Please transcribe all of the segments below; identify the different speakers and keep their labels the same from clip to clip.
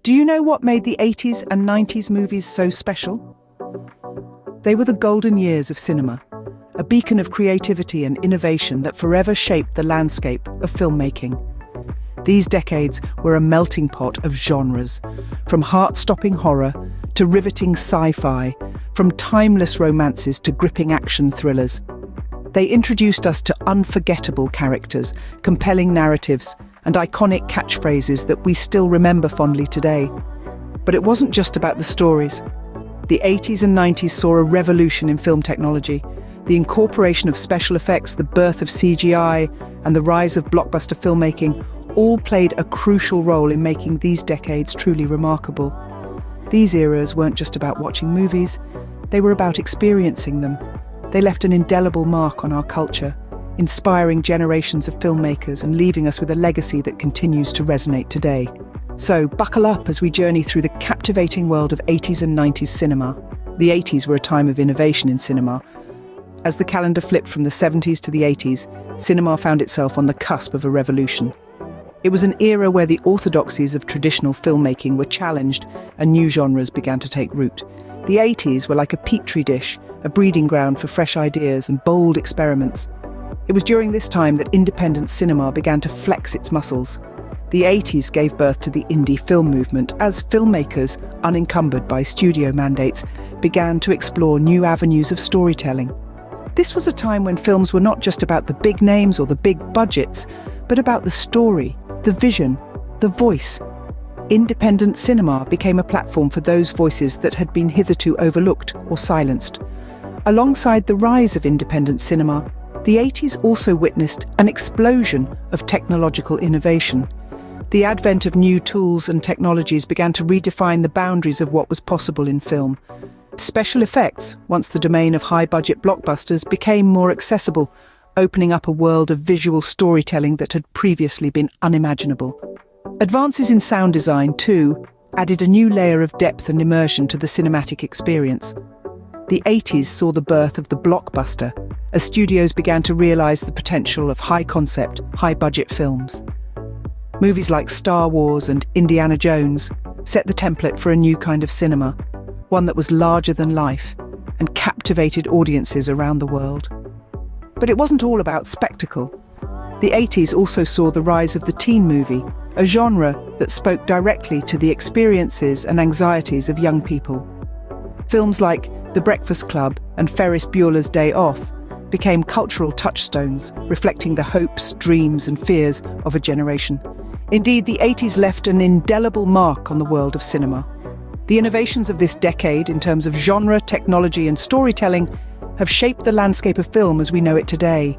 Speaker 1: Do you know what made the 80s and 90s movies so special? They were the golden years of cinema, a beacon of creativity and innovation that forever shaped the landscape of filmmaking. These decades were a melting pot of genres, from heart-stopping horror to riveting sci-fi, from timeless romances to gripping action thrillers. They introduced us to unforgettable characters, compelling narratives, and iconic catchphrases that we still remember fondly today. But it wasn't just about the stories. The 80s and 90s saw a revolution in film technology. The incorporation of special effects, the birth of CGI, and the rise of blockbuster filmmaking all played a crucial role in making these decades truly remarkable. These eras weren't just about watching movies, they were about experiencing them. They left an indelible mark on our culture, inspiring generations of filmmakers and leaving us with a legacy that continues to resonate today. So, buckle up as we journey through the captivating world of 80s and 90s cinema. The 80s were a time of innovation in cinema. As the calendar flipped from the 70s to the 80s, cinema found itself on the cusp of a revolution. It was an era where the orthodoxies of traditional filmmaking were challenged and new genres began to take root. The 80s were like a petri dish, a breeding ground for fresh ideas and bold experiments. It was during this time that independent cinema began to flex its muscles. The 80s gave birth to the indie film movement as filmmakers, unencumbered by studio mandates, began to explore new avenues of storytelling. This was a time when films were not just about the big names or the big budgets, but about the story, the vision, the voice. Independent cinema became a platform for those voices that had been hitherto overlooked or silenced. Alongside the rise of independent cinema, the 80s also witnessed an explosion of technological innovation. The advent of new tools and technologies began to redefine the boundaries of what was possible in film. Special effects, once the domain of high-budget blockbusters, became more accessible, opening up a world of visual storytelling that had previously been unimaginable. Advances in sound design, too, added a new layer of depth and immersion to the cinematic experience. The 80s saw the birth of the blockbuster, as studios began to realize the potential of high-concept, high-budget films. Movies like Star Wars and Indiana Jones set the template for a new kind of cinema, one that was larger than life and captivated audiences around the world. But it wasn't all about spectacle. The 80s also saw the rise of the teen movie, a genre that spoke directly to the experiences and anxieties of young people. Films like The Breakfast Club and Ferris Bueller's Day Off became cultural touchstones, reflecting the hopes, dreams, and fears of a generation. Indeed, the 80s left an indelible mark on the world of cinema. The innovations of this decade in terms of genre, technology, and storytelling have shaped the landscape of film as we know it today.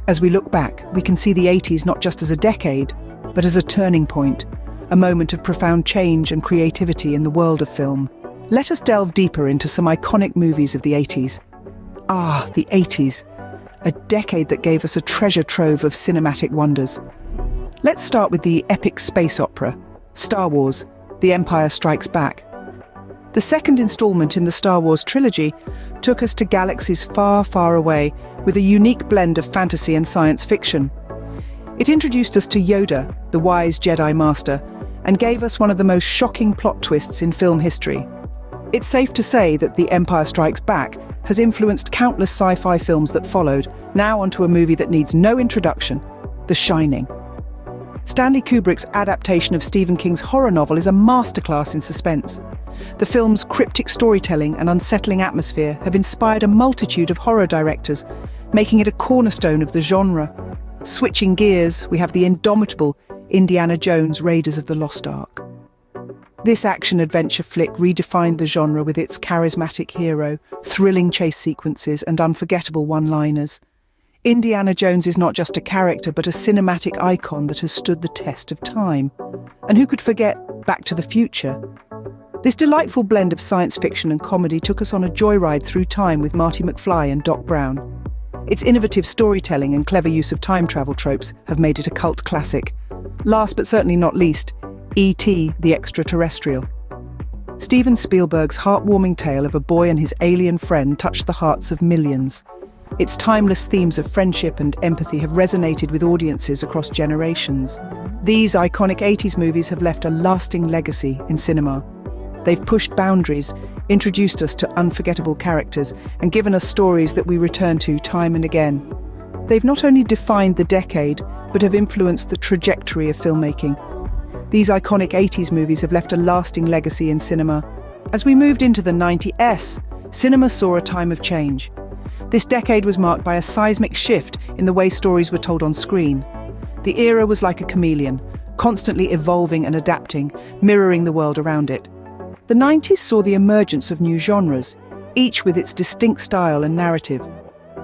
Speaker 1: As we look back, we can see the 80s not just as a decade, but as a turning point, a moment of profound change and creativity in the world of film. Let us delve deeper into some iconic movies of the 80s. The 80s, a decade that gave us a treasure trove of cinematic wonders. Let's start with the epic space opera, Star Wars: The Empire Strikes Back. The second installment in the Star Wars trilogy took us to galaxies far, far away with a unique blend of fantasy and science fiction. It introduced us to Yoda, the wise Jedi Master, and gave us one of the most shocking plot twists in film history. It's safe to say that The Empire Strikes Back has influenced countless sci-fi films that followed, now onto a movie that needs no introduction, The Shining. Stanley Kubrick's adaptation of Stephen King's horror novel is a masterclass in suspense. The film's cryptic storytelling and unsettling atmosphere have inspired a multitude of horror directors, making it a cornerstone of the genre. Switching gears, we have the indomitable Indiana Jones: Raiders of the Lost Ark. This action-adventure flick redefined the genre with its charismatic hero, thrilling chase sequences, and unforgettable one-liners. Indiana Jones is not just a character, but a cinematic icon that has stood the test of time. And who could forget Back to the Future? This delightful blend of science fiction and comedy took us on a joyride through time with Marty McFly and Doc Brown. Its innovative storytelling and clever use of time travel tropes have made it a cult classic. Last but certainly not least, E.T. the Extraterrestrial. Steven Spielberg's heartwarming tale of a boy and his alien friend touched the hearts of millions. Its timeless themes of friendship and empathy have resonated with audiences across generations. These iconic 80s movies have left a lasting legacy in cinema. They've pushed boundaries, introduced us to unforgettable characters, and given us stories that we return to time and again. They've not only defined the decade, but have influenced the trajectory of filmmaking. These iconic 80s movies have left a lasting legacy in cinema. As we moved into the 90s, cinema saw a time of change. This decade was marked by a seismic shift in the way stories were told on screen. The era was like a chameleon, constantly evolving and adapting, mirroring the world around it. The 90s saw the emergence of new genres, each with its distinct style and narrative.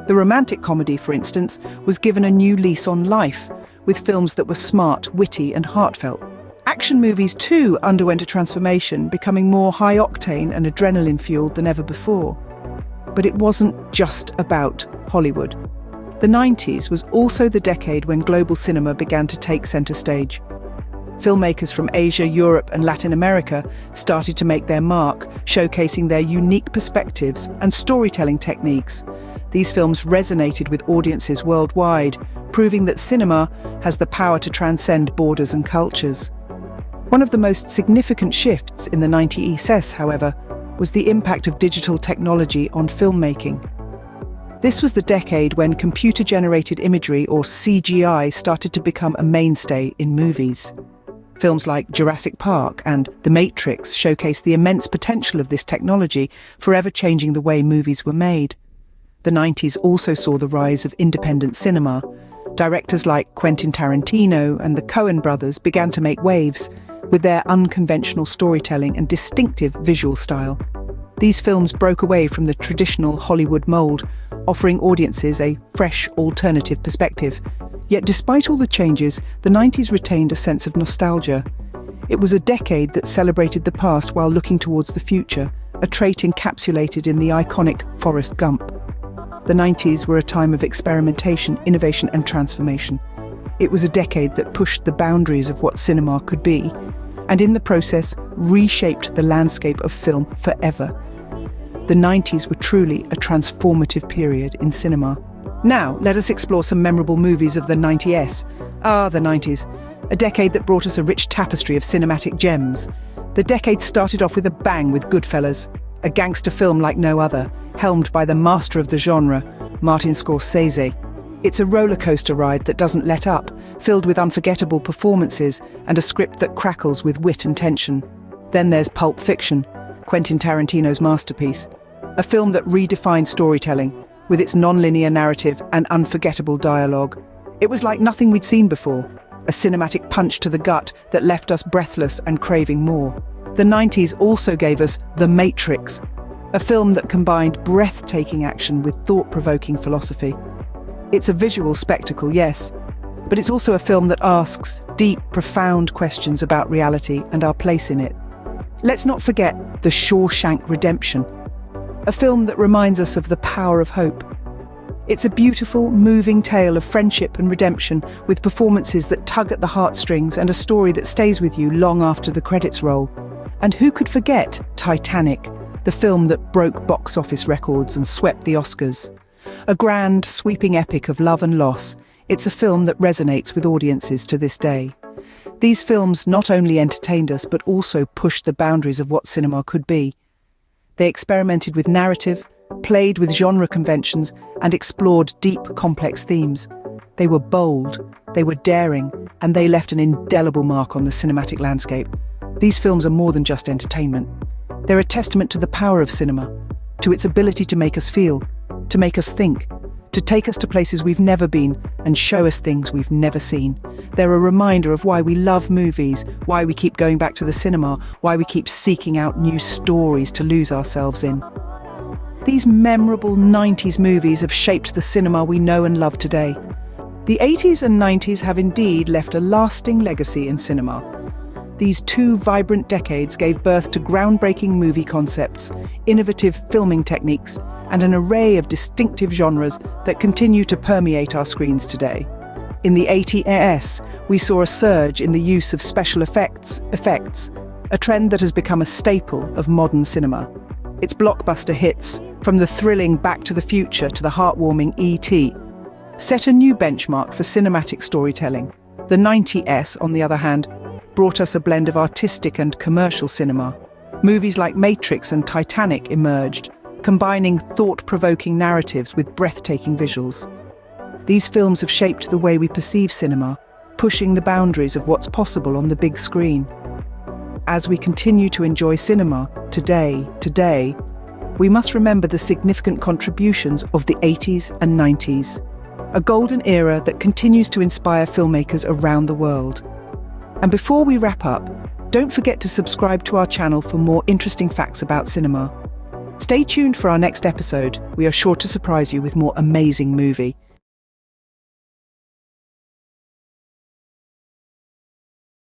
Speaker 1: The romantic comedy, for instance, was given a new lease on life, with films that were smart, witty, and heartfelt. Action movies too underwent a transformation, becoming more high-octane and adrenaline-fueled than ever before. But it wasn't just about Hollywood. The 90s was also the decade when global cinema began to take center stage. Filmmakers from Asia, Europe, and Latin America started to make their mark, showcasing their unique perspectives and storytelling techniques. These films resonated with audiences worldwide, proving that cinema has the power to transcend borders and cultures. One of the most significant shifts in the 90s, however, was the impact of digital technology on filmmaking. This was the decade when computer-generated imagery, or CGI, started to become a mainstay in movies. Films like Jurassic Park and The Matrix showcased the immense potential of this technology, forever changing the way movies were made. The 90s also saw the rise of independent cinema. Directors like Quentin Tarantino and the Coen brothers began to make waves, with their unconventional storytelling and distinctive visual style. These films broke away from the traditional Hollywood mold, offering audiences a fresh, alternative perspective. Yet despite all the changes, the 90s retained a sense of nostalgia. It was a decade that celebrated the past while looking towards the future, a trait encapsulated in the iconic Forrest Gump. The 90s were a time of experimentation, innovation, and transformation. It was a decade that pushed the boundaries of what cinema could be, and in the process, reshaped the landscape of film forever. The 90s were truly a transformative period in cinema. Now, let us explore some memorable movies of the 90s. The 90s, a decade that brought us a rich tapestry of cinematic gems. The decade started off with a bang with Goodfellas, a gangster film like no other, helmed by the master of the genre, Martin Scorsese. It's a roller coaster ride that doesn't let up, filled with unforgettable performances and a script that crackles with wit and tension. Then there's Pulp Fiction, Quentin Tarantino's masterpiece, a film that redefined storytelling with its non-linear narrative and unforgettable dialogue. It was like nothing we'd seen before, a cinematic punch to the gut that left us breathless and craving more. The 90s also gave us The Matrix, a film that combined breathtaking action with thought-provoking philosophy. It's a visual spectacle, yes, but it's also a film that asks deep, profound questions about reality and our place in it. Let's not forget The Shawshank Redemption, a film that reminds us of the power of hope. It's a beautiful, moving tale of friendship and redemption, with performances that tug at the heartstrings and a story that stays with you long after the credits roll. And who could forget Titanic, the film that broke box office records and swept the Oscars? A grand, sweeping epic of love and loss, it's a film that resonates with audiences to this day. These films not only entertained us, but also pushed the boundaries of what cinema could be. They experimented with narrative, played with genre conventions, and explored deep, complex themes. They were bold, they were daring, and they left an indelible mark on the cinematic landscape. These films are more than just entertainment. They're a testament to the power of cinema, to its ability to make us feel, to make us think, to take us to places we've never been and show us things we've never seen. They're a reminder of why we love movies, why we keep going back to the cinema, why we keep seeking out new stories to lose ourselves in. These memorable 90s movies have shaped the cinema we know and love today. The 80s and 90s have indeed left a lasting legacy in cinema. These two vibrant decades gave birth to groundbreaking movie concepts, innovative filming techniques, and an array of distinctive genres that continue to permeate our screens today. In the 80s, we saw a surge in the use of special effects, a trend that has become a staple of modern cinema. Its blockbuster hits, from the thrilling Back to the Future to the heartwarming E.T., set a new benchmark for cinematic storytelling. The 90s, on the other hand, brought us a blend of artistic and commercial cinema. Movies like Matrix and Titanic emerged, combining thought-provoking narratives with breathtaking visuals. These films have shaped the way we perceive cinema, pushing the boundaries of what's possible on the big screen. As we continue to enjoy cinema today, we must remember the significant contributions of the 80s and 90s, a golden era that continues to inspire filmmakers around the world. And before we wrap up, don't forget to subscribe to our channel for more interesting facts about cinema. Stay tuned for our next episode. We are sure to surprise you with more amazing movie